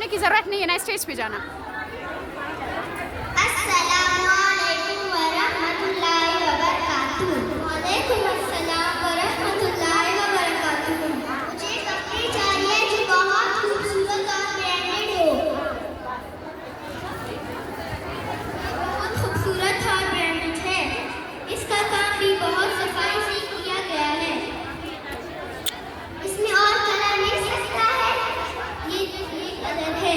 बोलने की ज़रूरत नहीं है ना, स्टेज पे जाना। अस्सलामुअलैकुम वरहमतुल्लाहि वबरकातुहू। वालेकुम अस्सलाम वरहमतुल्लाहि वबरकातुहू। मुझे कपड़े चाहिए जो बहुत खूबसूरत और ब्रांडेड हो। बहुत खूबसूरत और ब्रांडेड है। इसका काम भी बहुत सफाई से किया गया है। इसमें और कलर मिल सकता है? ये कलर है।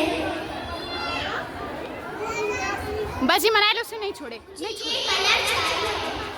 बाजी मना लो, उसे नहीं छोड़े, नहीं ये कलर चाहिए।